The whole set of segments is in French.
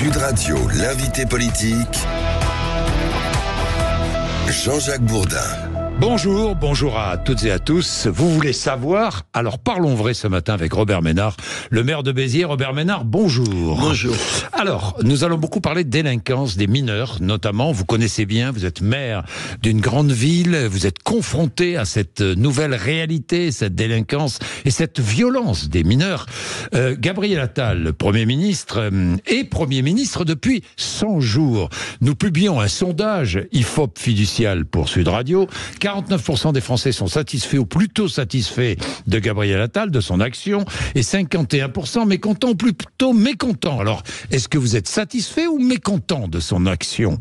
Sud Radio, l'invité politique, Jean-Jacques Bourdin. Bonjour à toutes et à tous. Vous voulez savoir? Alors parlons vrai ce matin avec Robert Ménard, le maire de Béziers. Robert Ménard, bonjour. Bonjour. Alors, nous allons beaucoup parler de délinquance des mineurs, notamment. Vous connaissez bien, vous êtes maire d'une grande ville, vous êtes confronté à cette nouvelle réalité, cette délinquance et cette violence des mineurs. Gabriel Attal, Premier ministre, est Premier ministre depuis 100 jours. Nous publions un sondage IFOP fiducial pour Sud Radio. 49% des Français sont satisfaits ou plutôt satisfaits de Gabriel Attal, de son action, et 51% mécontents ou plutôt mécontents. Alors, est-ce que vous êtes satisfait ou mécontent de son action?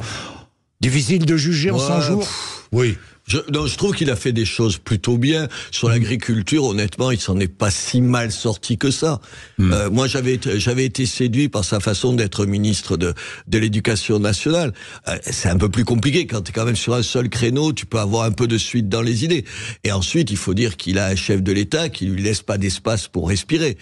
Difficile de juger en 100 jours? Oui. Je trouve qu'il a fait des choses plutôt bien. Sur l'agriculture, honnêtement, il s'en est pas si mal sorti que ça. Moi, j'avais été séduit par sa façon d'être ministre de l'Éducation nationale. C'est un peu plus compliqué quand tu es quand même sur un seul créneau, tu peux avoir un peu de suite dans les idées. Et ensuite, il faut dire qu'il a un chef de l'État qui lui laisse pas d'espace pour respirer.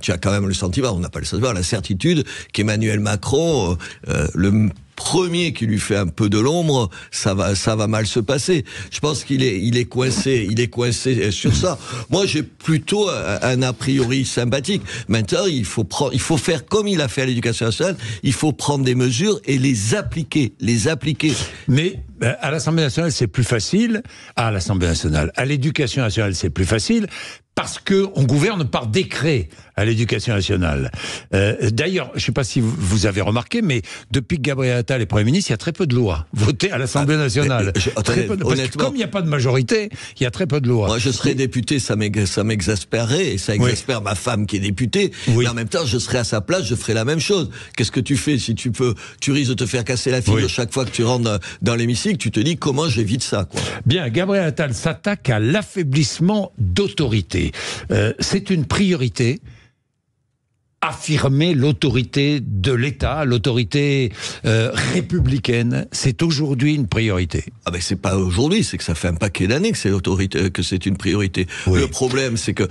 Tu as quand même le sentiment, on n'a pas le sentiment, la certitude qu'Emmanuel Macron, le premier qui lui fait un peu de l'ombre, ça va mal se passer. Je pense qu'il est coincé sur ça. Moi, j'ai plutôt un a priori sympathique. Maintenant, il faut faire comme il a fait à l'Éducation nationale. Il faut prendre des mesures et les appliquer. Mais à l'Assemblée nationale, c'est plus facile. À l'Assemblée nationale, à l'Éducation nationale, c'est plus facile. Parce que on gouverne par décret à l'Éducation nationale. D'ailleurs, je ne sais pas si vous avez remarqué, mais depuis que Gabriel Attal est Premier ministre, il y a très peu de lois votées à l'Assemblée nationale. Parce que comme il n'y a pas de majorité, il y a très peu de lois. Moi, je serais député, ça m'exaspérerait, et ça exaspère ma femme qui est députée. Mais en même temps, je serais à sa place, je ferais la même chose. Qu'est-ce que tu fais si tu risques de te faire casser la figure chaque fois que tu rentres dans l'hémicycle? Tu te dis comment j'évite ça, quoi. Bien, Gabriel Attal s'attaque à l'affaiblissement d'autorité. C'est une priorité. Affirmer l'autorité de l'État, l'autorité républicaine, c'est aujourd'hui une priorité. Ah ben c'est pas aujourd'hui, c'est que ça fait un paquet d'années que c'est une priorité. Oui. Le problème, c'est que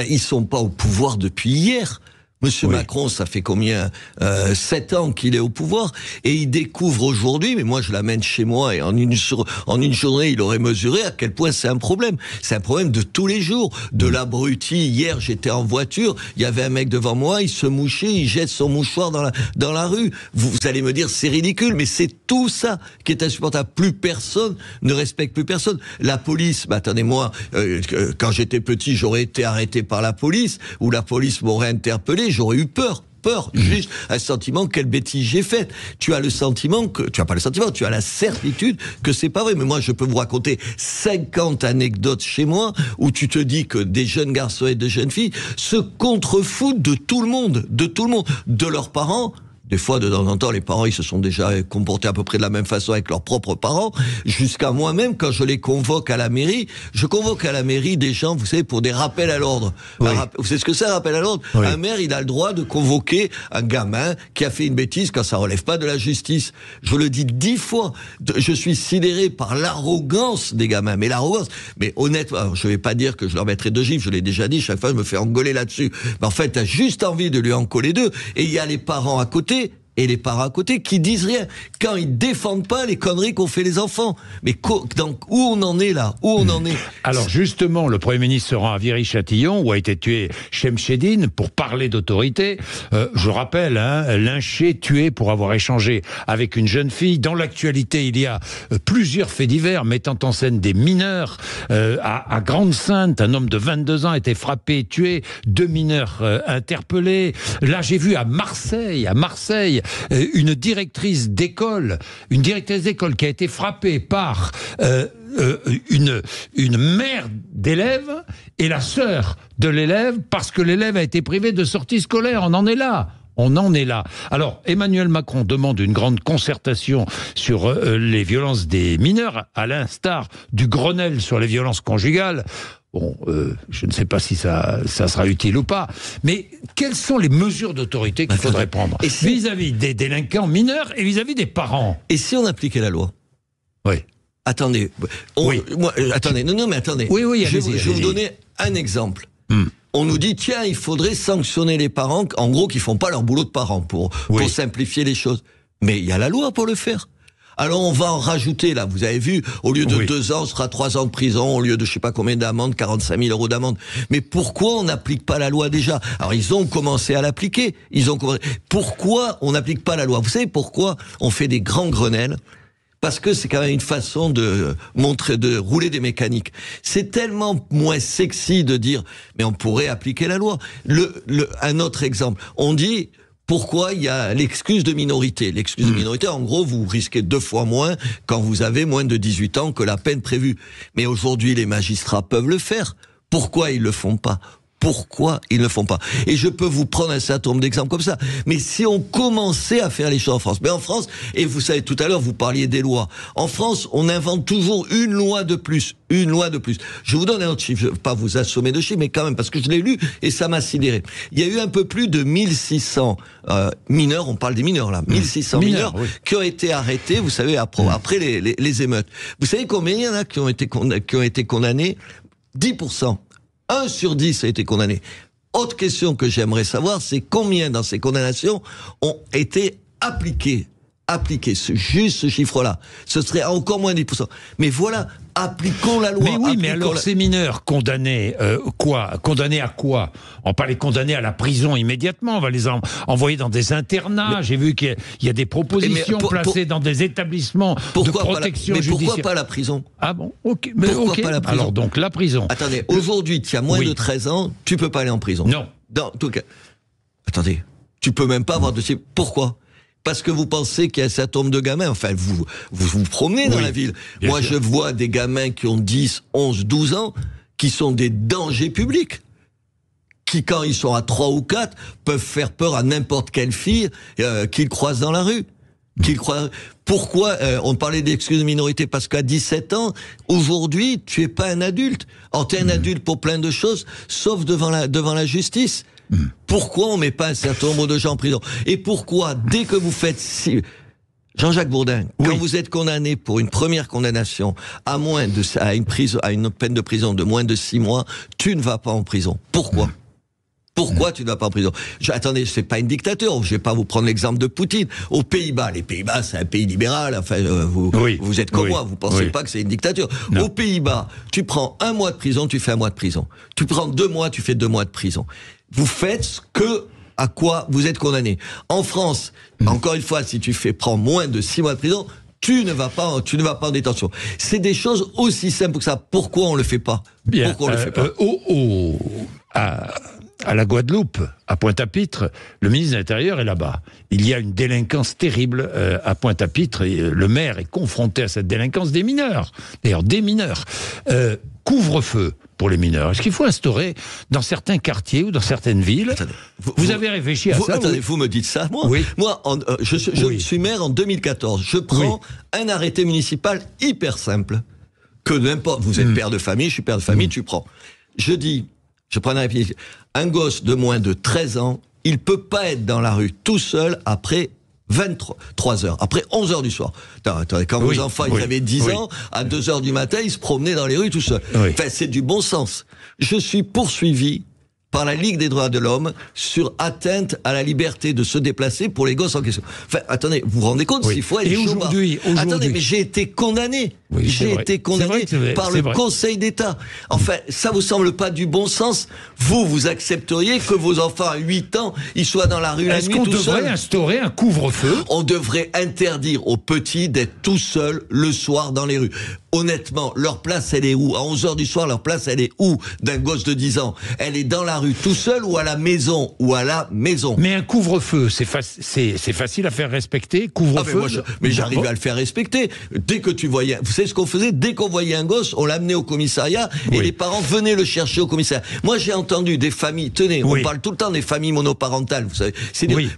ils sont pas au pouvoir depuis hier. Monsieur Macron, ça fait combien 7 ans qu'il est au pouvoir, et il découvre aujourd'hui, mais moi je l'amène chez moi, et en une journée, il aurait mesuré à quel point c'est un problème. C'est un problème de tous les jours, de l'abruti. Hier, j'étais en voiture, il y avait un mec devant moi, il se mouchait, il jette son mouchoir dans la rue. Vous allez me dire, c'est ridicule, mais c'est tout ça qui est insupportable. Plus personne ne respecte plus personne. La police, attendez-moi, quand j'étais petit, j'aurais été arrêté par la police, ou la police m'aurait interpellé, j'aurais eu peur, juste un sentiment, quelle bêtise j'ai faite. Tu as la certitude que c'est pas vrai. Mais moi, je peux vous raconter 50 anecdotes chez moi où tu te dis que des jeunes garçons et des jeunes filles se contrefoutent de tout le monde, de leurs parents. Des fois, de temps en temps, les parents, ils se sont déjà comportés à peu près de la même façon avec leurs propres parents. Jusqu'à moi-même, quand je les convoque à la mairie, je convoque à la mairie des gens, vous savez, pour des rappels à l'ordre. Vous savez ce que c'est, un rappel à l'ordre? Un maire, il a le droit de convoquer un gamin qui a fait une bêtise quand ça relève pas de la justice. Je le dis 10 fois. Je suis sidéré par l'arrogance des gamins. Mais l'arrogance, mais honnêtement, je vais pas dire que je leur mettrai 2 gifles, je l'ai déjà dit, chaque fois je me fais engueuler là-dessus. Mais en fait, t'as juste envie de lui en coller 2. Et il y a les parents à côté, et les parents à côté qui disent rien quand ils défendent pas les conneries qu'ont fait les enfants. Mais donc où on en est là? Où on en est? Alors justement, le Premier ministre se rend à Viry-Châtillon où a été tué Chemcheddine pour parler d'autorité. Je rappelle, lynché, tué pour avoir échangé avec une jeune fille. Dans l'actualité, il y a plusieurs faits divers mettant en scène des mineurs. À Grande-Sainte, un homme de 22 ans a été frappé et tué. 2 mineurs interpellés. Là, j'ai vu à Marseille, une directrice d'école qui a été frappée par une mère d'élève et la sœur de l'élève parce que l'élève a été privé de sortie scolaire. On en est là. Alors, Emmanuel Macron demande une grande concertation sur les violences des mineurs, à l'instar du Grenelle sur les violences conjugales. Bon, je ne sais pas si ça sera utile ou pas, mais quelles sont les mesures d'autorité qu'il faudrait prendre vis-à-vis des délinquants mineurs et vis-à-vis des parents? Et si on appliquait la loi? Oui. Attendez. Attendez. Non, mais attendez. Oui, je vais vous donner un exemple. on nous dit, tiens, il faudrait sanctionner les parents, en gros, qui font pas leur boulot de parents, pour simplifier les choses. Mais il y a la loi pour le faire. Alors on va en rajouter, là, vous avez vu, au lieu de 2 ans, ce sera 3 ans de prison, au lieu de je sais pas combien d'amende, 45 000 € d'amende. Mais pourquoi on n'applique pas la loi déjà? Alors ils ont commencé à l'appliquer. Pourquoi on n'applique pas la loi? Vous savez pourquoi on fait des grands Grenelles? Parce que c'est quand même une façon de rouler des mécaniques. C'est tellement moins sexy de dire, mais on pourrait appliquer la loi. Un autre exemple, on dit, pourquoi il y a l'excuse de minorité? L'excuse de minorité, en gros, vous risquez 2 fois moins quand vous avez moins de 18 ans que la peine prévue. Mais aujourd'hui, les magistrats peuvent le faire. Pourquoi ils le font pas? Pourquoi ils ne le font pas? Et je peux vous prendre un certain nombre d'exemples comme ça. Mais si on commençait à faire les choses en France, mais en France, et vous savez, tout à l'heure, vous parliez des lois. En France, on invente toujours une loi de plus. Une loi de plus. Je vous donne un autre chiffre, je ne veux pas vous assommer de chiffres, mais quand même, parce que je l'ai lu et ça m'a sidéré. Il y a eu un peu plus de 1600 mineurs, on parle des mineurs là, 1600 mineurs qui ont été arrêtés, vous savez, après les émeutes. Vous savez combien il y en a qui ont été condamnés? 10%. 1 sur 10 a été condamné. Autre question que j'aimerais savoir, c'est combien dans ces condamnations ont été appliquées. Juste ce chiffre-là. Ce serait encore moins de 10%. Mais voilà, appliquons la loi. Mais oui, mais alors ces mineurs condamnés, condamnés à quoi? On va pas les condamner à la prison immédiatement, on va les envoyer dans des internats. J'ai vu qu'il y a des propositions placées dans des établissements de protection judiciaire. Mais pourquoi pas la prison? Ah bon, ok. Mais pourquoi pas la prison? Alors donc la prison. Attendez, aujourd'hui, tu as moins de 13 ans, tu peux pas aller en prison. Non. En tout cas, attendez, tu peux même pas avoir de... Pourquoi? Parce que vous pensez qu'il y a un certain nombre de gamins, enfin, vous promenez dans la ville. Moi, je vois des gamins qui ont 10, 11, 12 ans, qui sont des dangers publics. Qui, quand ils sont à 3 ou 4, peuvent faire peur à n'importe quelle fille qu'ils croisent dans la rue. Pourquoi on parlait d'excuses de minorité? Parce qu'à 17 ans, aujourd'hui, tu es pas un adulte. Alors, tu es un adulte pour plein de choses, sauf devant la justice. Pourquoi on met pas un certain nombre de gens en prison? Et pourquoi, dès que vous faites... Jean-Jacques Bourdin, quand vous êtes condamné pour une première condamnation à une peine de prison de moins de 6 mois, tu ne vas pas en prison. Pourquoi? Pourquoi tu ne vas pas en prison? Attendez, c'est pas une dictature. Je vais pas vous prendre l'exemple de Poutine. Aux Pays-Bas, les Pays-Bas, c'est un pays libéral. Enfin, vous êtes comme moi. Vous pensez pas que c'est une dictature. Non. Aux Pays-Bas, tu prends 1 mois de prison, tu fais 1 mois de prison. Tu prends 2 mois, tu fais 2 mois de prison. Vous faites à quoi vous êtes condamné. En France, encore une fois, si tu prends moins de 6 mois de prison, tu ne vas pas en détention. C'est des choses aussi simples que ça. Pourquoi on le fait pas? Pourquoi on le fait pas? À la Guadeloupe, à Pointe-à-Pitre, le ministre de l'Intérieur est là-bas. Il y a une délinquance terrible à Pointe-à-Pitre. Le maire est confronté à cette délinquance des mineurs. D'ailleurs, des mineurs. Couvre-feu pour les mineurs. Est-ce qu'il faut instaurer dans certains quartiers ou dans certaines villes? Attendez, vous avez réfléchi à ça? Attendez, vous me dites ça? Moi, je suis maire en 2014. Je prends un arrêté municipal hyper simple. Que n'importe, vous êtes père de famille, je suis père de famille, tu prends. Je prends un gosse de moins de 13 ans, il peut pas être dans la rue tout seul après 23 heures, après 11 heures du soir. Attendez, quand vos enfants, ils avaient 10 ans, à 2 heures du matin, ils se promenaient dans les rues tout seuls. Enfin, c'est du bon sens. Je suis poursuivi par la Ligue des droits de l'homme sur atteinte à la liberté de se déplacer pour les gosses en question. Enfin, attendez, vous vous rendez compte s'il faut être aujourd'hui, attendez, mais j'ai été condamné. J'ai été condamné par le Conseil d'État. Enfin, ça vous semble pas du bon sens? Vous accepteriez que vos enfants à 8 ans, ils soient dans la rue la nuit tout seuls? Est-ce qu'on devrait instaurer un couvre-feu? On devrait interdire aux petits d'être tout seuls le soir dans les rues. Honnêtement, leur place, elle est où? À 11h du soir, leur place, elle est où d'un gosse de 10 ans? Elle est dans la rue tout seul ou à la maison? Mais un couvre-feu, c'est facile à faire respecter? Couvre-feu? Mais j'arrive à le faire respecter. Dès que tu voyais... Vous savez ce qu'on faisait? Dès qu'on voyait un gosse, on l'amenait au commissariat et les parents venaient le chercher au commissariat. Moi, j'ai entendu des familles... Tenez, on parle tout le temps des familles monoparentales, vous savez.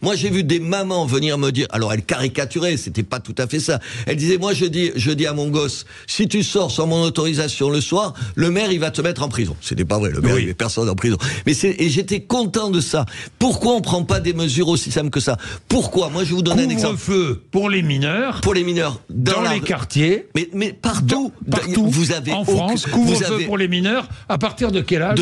Moi, j'ai vu des mamans venir me dire... Alors, elles caricaturaient, c'était pas tout à fait ça. Elles disaient, moi, je dis à mon gosse... Si tu sors sans mon autorisation le soir, le maire, il va te mettre en prison. C'était pas vrai, le maire, il met personne en prison. Mais Et j'étais content de ça. Pourquoi on prend pas des mesures aussi simples que ça? Pourquoi? Moi, je vais vous donner un exemple. Couvre-feu pour les mineurs. Pour les mineurs. Dans les quartiers. Mais partout. Partout. Vous avez en France, couvre-feu pour les mineurs. À partir de quel âge?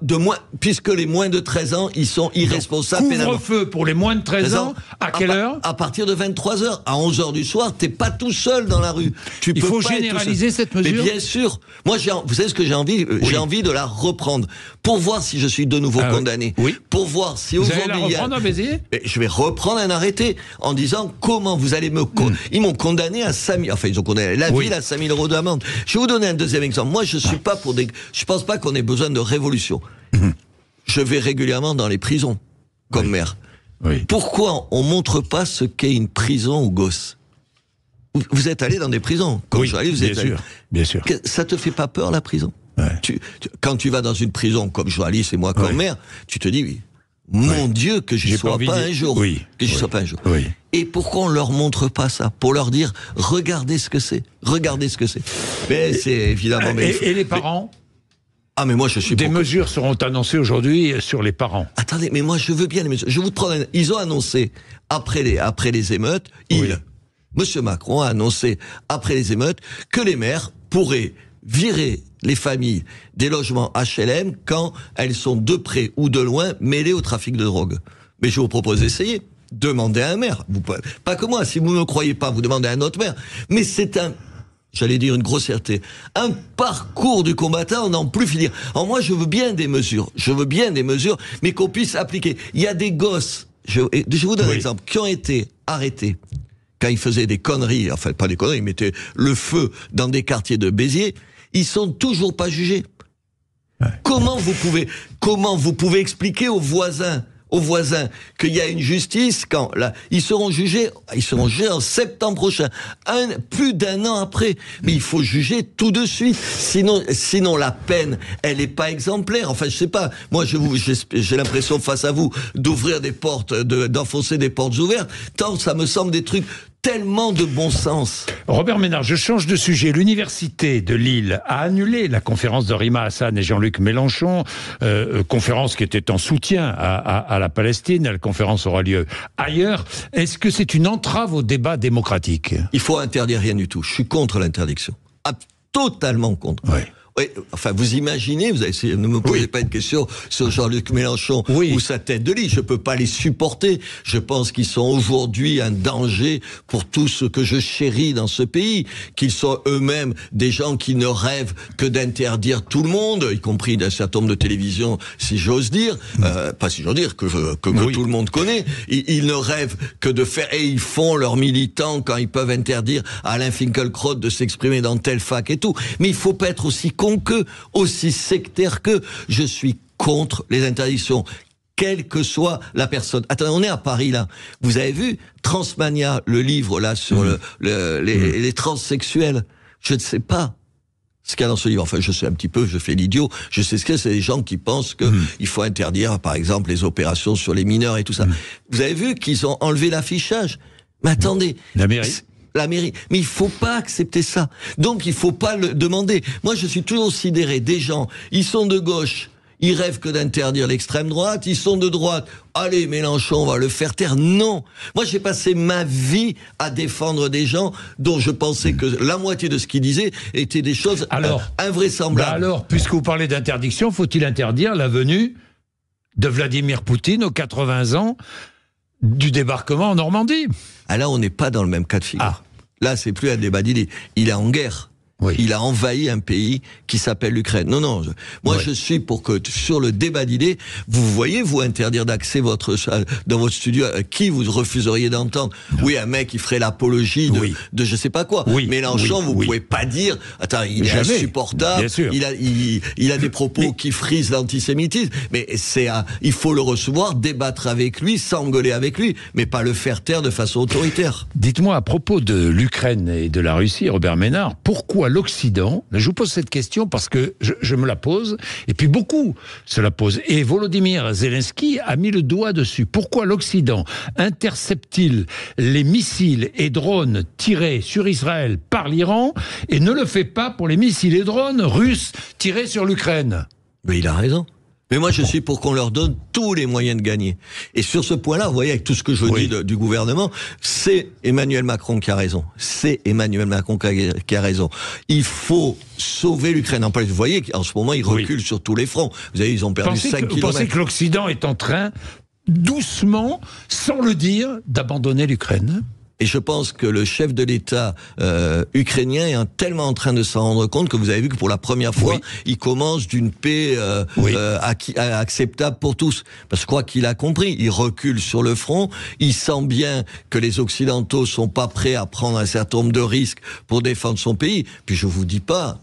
De moins, puisque les moins de 13 ans, ils sont irresponsables pénalement. Couvre-feu pour les moins de 13 ans. À quelle heure? À partir de 23h. À 11h du soir, t'es pas tout seul dans la rue. Il faut généraliser cette mesure. Mais bien sûr. Moi, vous savez ce que j'ai envie? J'ai envie de la reprendre. Pour voir si je suis de nouveau condamné. Oui. Pour voir si vous aujourd'hui. Allez la reprendre à Béziers? Je vais reprendre un arrêté en disant comment vous allez me. Ils m'ont condamné à 5 000. Enfin, ils ont condamné la ville à 5 000 € d'amende. Je vais vous donner un deuxième exemple. Moi, je suis pas pour des. Je pense pas qu'on ait besoin de révolution. Je vais régulièrement dans les prisons comme maire. Oui. Pourquoi on montre pas ce qu'est une prison aux gosses? Vous êtes allé dans des prisons. Comme je allé, vous êtes allé. Bien sûr. Ça te fait pas peur, la prison? Ouais. Quand tu vas dans une prison comme journaliste et moi comme maire, tu te dis, mon Dieu, que j'y sois pas un jour. Que j'y sois pas un jour. Oui. Et pourquoi on leur montre pas ça? Pour leur dire, regardez ce que c'est. Regardez ce que c'est. Mais c'est évidemment... Et les parents? Ah, mais moi, je suis... Des mesures seront annoncées aujourd'hui sur les parents. Attendez, mais moi, je veux bien les mesures. Je vous prends Ils ont annoncé, après les émeutes, Monsieur Macron a annoncé, après les émeutes, que les maires pourraient virer les familles des logements HLM quand elles sont de près ou de loin mêlées au trafic de drogue. Mais je vous propose d'essayer. Demandez à un maire. Pas que moi. Si vous ne me croyez pas, vous demandez à un autre maire. Mais c'est j'allais dire une grossièreté, un parcours du combattant, on n'en plus finir. Alors moi, je veux bien des mesures, mais qu'on puisse appliquer. Il y a des gosses, je vous donne un exemple, qui ont été arrêtés quand ils faisaient des conneries, enfin pas des conneries, ils mettaient le feu dans des quartiers de Béziers, ils sont toujours pas jugés. Ouais. Comment vous pouvez expliquer aux voisins qu'il y a une justice quand là ils seront jugés en septembre prochain, plus d'un an après. Mais il faut juger tout de suite, sinon la peine elle est pas exemplaire. Enfin je sais pas, moi j'ai l'impression face à vous d'ouvrir des portes, d'enfoncer des portes ouvertes. Tant ça me semble des trucs tellement de bon sens. Robert Ménard, je change de sujet. L'université de Lille a annulé la conférence de Rima Hassan et Jean-Luc Mélenchon, conférence qui était en soutien à la Palestine. La conférence aura lieu ailleurs. Est-ce que c'est une entrave au débat démocratique? Il faut interdire rien du tout. Je suis contre l'interdiction. Totalement contre. Oui. Oui, enfin, vous imaginez, ne me posez pas une question sur Jean-Luc Mélenchon ou sa tête de lit. Je peux pas les supporter. Je pense qu'ils sont aujourd'hui un danger pour tout ce que je chéris dans ce pays. Qu'ils sont eux-mêmes des gens qui ne rêvent que d'interdire tout le monde, y compris d'un certain nombre de télévisions, si j'ose dire. Pas si j'ose dire, que tout le monde connaît. Ils ne rêvent que de faire, et ils font leurs militants quand ils peuvent interdire à Alain Finkielkraut de s'exprimer dans telle fac et tout. Mais il faut pas être aussi aussi sectaire que je suis contre les interdictions, quelle que soit la personne. Attendez, on est à Paris là. Vous avez vu Transmania, le livre là sur les transsexuels? Je ne sais pas ce qu'il y a dans ce livre. Enfin, je sais un petit peu, je fais l'idiot. Je sais ce que c'est, des gens qui pensent que il faut interdire, par exemple, les opérations sur les mineurs et tout ça. Vous avez vu qu'ils ont enlevé l'affichage? Mais attendez. La mairie. Mais il faut pas accepter ça. Donc il faut pas le demander. Moi je suis toujours sidéré des gens, ils sont de gauche, ils rêvent que d'interdire l'extrême droite, ils sont de droite, allez Mélenchon, on va le faire taire. Non. Moi j'ai passé ma vie à défendre des gens dont je pensais que la moitié de ce qu'ils disaient étaient des choses invraisemblables. Alors, puisque vous parlez d'interdiction, faut-il interdire la venue de Vladimir Poutine aux 80 ans du débarquement en Normandie? Ah là, on n'est pas dans le même cas de figure. Là, c'est plus un débat d'idées. Il est en guerre. Il a envahi un pays qui s'appelle l'Ukraine. Non, moi je suis pour que sur le débat d'idées, vous interdire d'accès dans votre studio à qui vous refuseriez d'entendre. Oui, un mec qui ferait l'apologie de je sais pas quoi. Mélenchon, vous pouvez pas dire, attends, il est insupportable, il a des propos qui frisent l'antisémitisme, mais il faut le recevoir, débattre avec lui, s'engueuler avec lui, mais pas le faire taire de façon autoritaire. Dites-moi à propos de l'Ukraine et de la Russie, Robert Ménard, pourquoi l'Occident, je vous pose cette question parce que je me la pose, et puis beaucoup se la posent, et Volodymyr Zelensky a mis le doigt dessus. Pourquoi l'Occident intercepte-t-il les missiles et drones tirés sur Israël par l'Iran et ne le fait pas pour les missiles et drones russes tirés sur l'Ukraine? Mais il a raison. Mais moi, je suis pour qu'on leur donne tous les moyens de gagner. Et sur ce point-là, vous voyez, avec tout ce que je dis du gouvernement, c'est Emmanuel Macron qui a raison. C'est Emmanuel Macron qui a raison. Il faut sauver l'Ukraine. En plus, vous voyez qu'en ce moment, ils reculent sur tous les fronts. Vous savez, ils ont perdu 5 kilomètres. Vous pensez que l'Occident est en train, doucement, sans le dire, d'abandonner l'Ukraine ? Et je pense que le chef de l'État ukrainien est tellement en train de s'en rendre compte que vous avez vu que pour la première fois, il commence d'une paix acceptable pour tous. Parce que je crois qu'il a compris. Il recule sur le front. Il sent bien que les Occidentaux sont pas prêts à prendre un certain nombre de risques pour défendre son pays. Puis je vous dis pas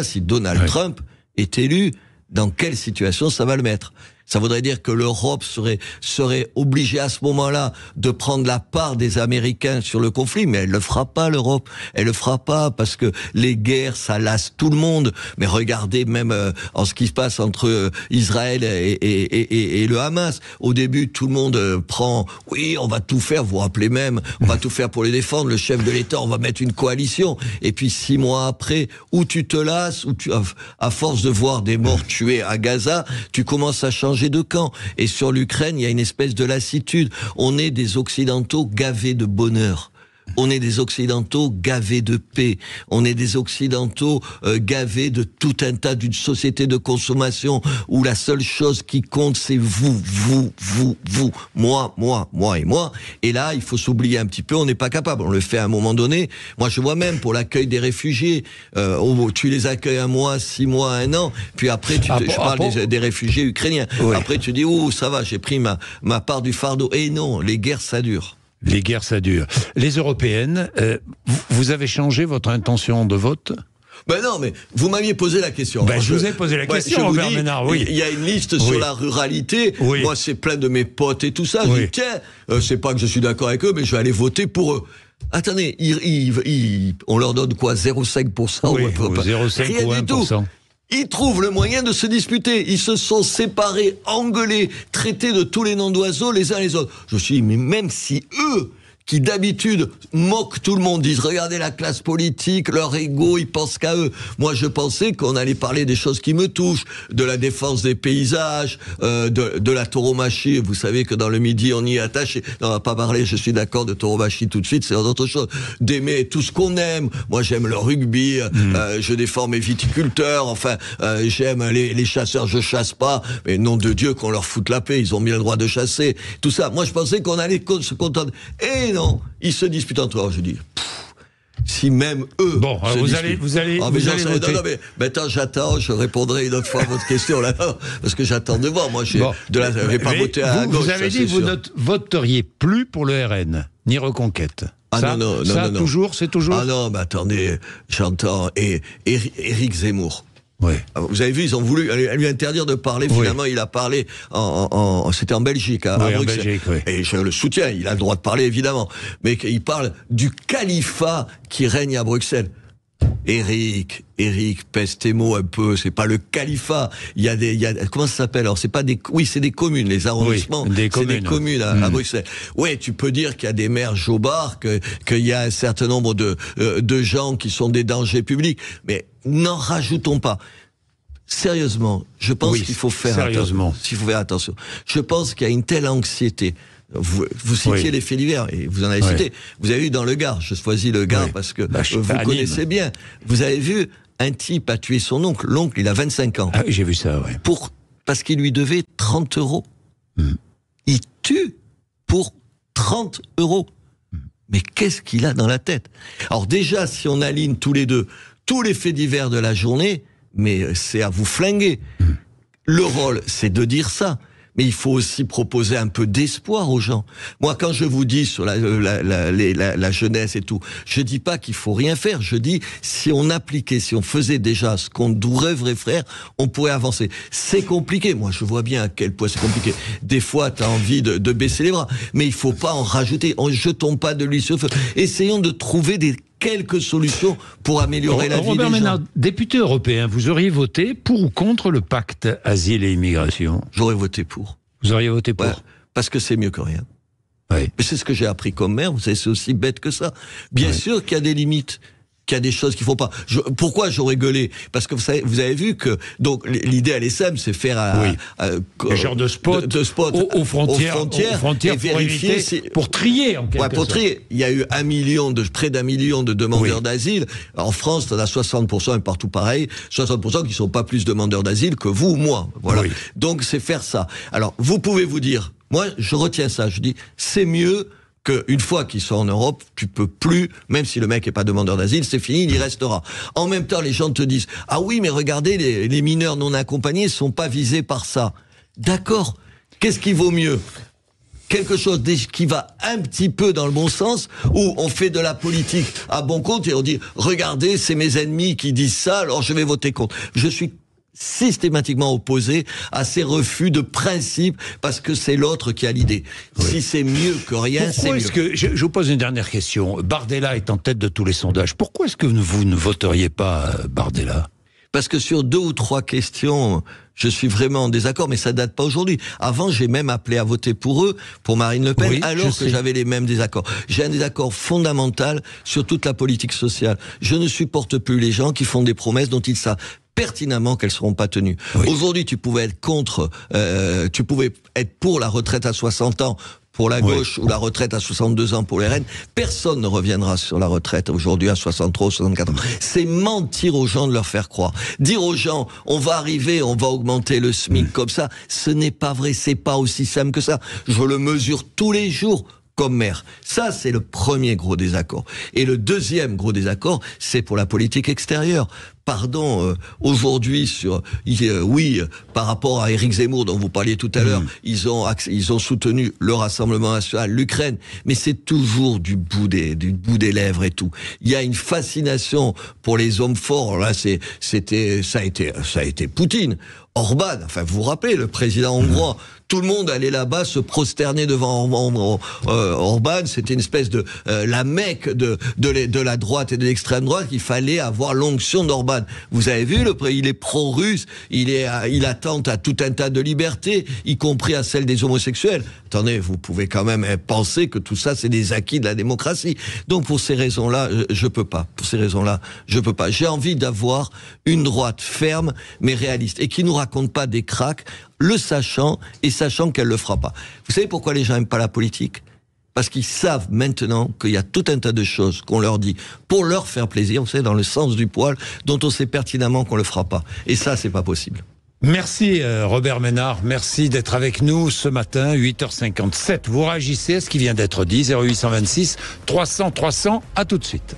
si Donald Trump est élu, dans quelle situation ça va le mettre. Ça voudrait dire que l'Europe serait obligée à ce moment-là de prendre la part des Américains sur le conflit, mais elle le fera pas, l'Europe. Elle le fera pas parce que les guerres, ça lasse tout le monde. Mais regardez même en ce qui se passe entre Israël et le Hamas. Au début, tout le monde prend, oui, on va tout faire, vous vous rappelez même, on va tout faire pour les défendre. Le chef de l'État, on va mettre une coalition. Et puis 6 mois après, ou tu te lasses, ou à force de voir des morts tués à Gaza, tu commences à changer de camp. Et sur l'Ukraine, il y a une espèce de lassitude. On est des Occidentaux gavés de bonheur. On est des Occidentaux gavés de paix. On est des Occidentaux gavés de tout un tas d'une société de consommation où la seule chose qui compte, c'est vous, moi et moi. Et là, il faut s'oublier un petit peu. On n'est pas capable. On le fait à un moment donné. Moi, je vois même pour l'accueil des réfugiés. Tu les accueilles 1 mois, 6 mois, 1 an. Puis après, je parle des réfugiés ukrainiens. Oui. Après, tu dis, ça va, j'ai pris ma part du fardeau. Et non, les guerres, ça dure. Les guerres, ça dure. Les européennes, vous avez changé votre intention de vote ? Ben non, mais vous m'aviez posé la question. Je vous ai posé la question, Robert Ménard, oui. Il y a une liste sur la ruralité. Oui. Moi, c'est plein de mes potes et tout ça. Je dis, tiens, c'est pas que je suis d'accord avec eux, mais je vais aller voter pour eux. Attendez, on leur donne quoi, 0,5% ou 0,5 ou 1%. Ils trouvent le moyen de se disputer. Ils se sont séparés, engueulés, traités de tous les noms d'oiseaux les uns les autres. Je me suis dit, mais même si eux, qui d'habitude moquent tout le monde, disent regardez la classe politique, leur ego, ils pensent qu'à eux. Moi, je pensais qu'on allait parler des choses qui me touchent, de la défense des paysages, de la tauromachie. Vous savez que dans le Midi, on y est attaché. On va pas parler, je suis d'accord, de tauromachie tout de suite, c'est autre chose. D'aimer tout ce qu'on aime. Moi, j'aime le rugby, je défends mes viticulteurs, enfin, j'aime les chasseurs, je chasse pas, mais nom de Dieu qu'on leur foute la paix, ils ont bien le droit de chasser. Tout ça. Moi, je pensais qu'on allait se contenter. Et non, ils se disputent entre eux. Je dis, si même eux. Bon, vous allez voter. Non, mais maintenant j'attends, je répondrai une autre fois à votre question là, parce que j'attends de voir. Moi, je vais pas voter à gauche. Vous avez dit que vous ne voteriez plus pour le RN, ni Reconquête. Non. C'est toujours. Ah non, mais attendez, j'entends. Et Éric Zemmour. Oui. Vous avez vu, ils ont voulu lui interdire de parler. Finalement, il a parlé c'était en Belgique, à Bruxelles. En Belgique, et je le soutiens, il a le droit de parler, évidemment. Mais il parle du califat qui règne à Bruxelles. Éric, pèse tes mots un peu, c'est pas le califat. Il y a comment ça s'appelle? Alors, c'est des communes, les arrondissements. C'est des communes à Bruxelles. Ouais, tu peux dire qu'il y a des maires jobards, qu'il y a un certain nombre de gens qui sont des dangers publics. Mais n'en rajoutons pas. Sérieusement, je pense qu'il faut faire attention. Je pense qu'il y a une telle anxiété. Vous citiez les faits divers, et vous en avez cité. Vous avez vu dans le Gard, je choisis le Gard parce que vous connaissez bien. Vous avez vu, un type a tué son oncle. L'oncle, il a 25 ans. Ah oui, j'ai vu ça, parce qu'il lui devait 30 €. Il tue pour 30 €. Mais qu'est-ce qu'il a dans la tête? Alors déjà, si on aligne tous les deux, tous les faits divers de la journée, mais c'est à vous flinguer. Le rôle, c'est de dire ça. Mais il faut aussi proposer un peu d'espoir aux gens. Moi, quand je vous dis sur la jeunesse et tout, je dis pas qu'il faut rien faire. Je dis, si on faisait déjà ce qu'on devrait faire, on pourrait avancer. C'est compliqué. Moi, je vois bien à quel point c'est compliqué. Des fois, t'as envie de baisser les bras. Mais il faut pas en rajouter. Jetons pas de l'huile sur le feu. Essayons de trouver quelques solutions pour améliorer la vie des gens. Robert Ménard, député européen, vous auriez voté pour ou contre le pacte asile et immigration? J'aurais voté pour. Vous auriez voté pour? Parce que c'est mieux que rien. Oui. Mais c'est ce que j'ai appris comme maire, vous savez, c'est aussi bête que ça. Bien sûr qu'il y a des limites. qu'il y a des choses qu'il faut pas. Pourquoi j'aurais gueulé? Parce que vous avez vu que donc l'idée à l'ESM, c'est faire des genres de spots, aux frontières et vérifier pour trier en quelque sorte. Pour trier. Il y a eu près d'un million de demandeurs d'asile. En France, on a 60%, et partout pareil, 60% qui sont pas plus demandeurs d'asile que vous ou moi. Voilà. Oui. Donc c'est faire ça. Alors vous pouvez vous dire, moi je retiens ça. Je dis c'est mieux qu'une fois qu'ils sont en Europe, tu peux plus, même si le mec est pas demandeur d'asile, c'est fini, il y restera. En même temps, les gens te disent, ah oui, mais regardez, les mineurs non accompagnés sont pas visés par ça. D'accord. Qu'est-ce qui vaut mieux? Quelque chose qui va un petit peu dans le bon sens, où on fait de la politique à bon compte et on dit, regardez, c'est mes ennemis qui disent ça, alors je vais voter contre. Je suis systématiquement opposé à ces refus de principe parce que c'est l'autre qui a l'idée. Oui. Si c'est mieux que rien, c'est mieux. Je vous pose une dernière question. Bardella est en tête de tous les sondages. Pourquoi est-ce que vous ne voteriez pas Bardella? Parce que sur 2 ou 3 questions, je suis vraiment en désaccord, mais ça date pas aujourd'hui. Avant, j'ai même appelé à voter pour eux, pour Marine Le Pen, alors que j'avais les mêmes désaccords. J'ai un désaccord fondamental sur toute la politique sociale. Je ne supporte plus les gens qui font des promesses dont ils savent pertinemment qu'elles seront pas tenues. Oui. Aujourd'hui, tu pouvais être pour la retraite à 60 ans pour la gauche ou la retraite à 62 ans pour les RN. Personne ne reviendra sur la retraite aujourd'hui à 63 ou 64 ans. C'est mentir aux gens de leur faire croire. Dire aux gens, on va augmenter le SMIC comme ça, ce n'est pas vrai, c'est pas aussi simple que ça. Je le mesure tous les jours comme maire. Ça, c'est le premier gros désaccord. Et le deuxième gros désaccord, c'est pour la politique extérieure. Pardon, aujourd'hui par rapport à Éric Zemmour dont vous parliez tout à l'heure, ils ont soutenu le Rassemblement national, l'Ukraine, mais c'est toujours du bout des lèvres et tout. Il y a une fascination pour les hommes forts. Là, ça a été Poutine. Orban, enfin vous vous rappelez, le président hongrois, tout le monde allait là-bas se prosterner devant Orban, c'était une espèce de la Mecque de la droite et de l'extrême droite, qu'il fallait avoir l'onction d'Orban. Vous avez vu, il est pro-russe, il attente à tout un tas de libertés, y compris à celle des homosexuels. Attendez, vous pouvez quand même penser que tout ça c'est des acquis de la démocratie. Donc pour ces raisons-là, je peux pas. Pour ces raisons-là, je peux pas. J'ai envie d'avoir une droite ferme mais réaliste et qui nous raconte pas des cracks, le sachant et sachant qu'elle le fera pas. Vous savez pourquoi les gens aiment pas la politique? Parce qu'ils savent maintenant qu'il y a tout un tas de choses qu'on leur dit pour leur faire plaisir, vous savez, dans le sens du poil, dont on sait pertinemment qu'on le fera pas. Et ça, c'est pas possible. Merci Robert Ménard, merci d'être avec nous ce matin, 8h57. Vous réagissez à ce qui vient d'être dit, 0826 300 300, à tout de suite.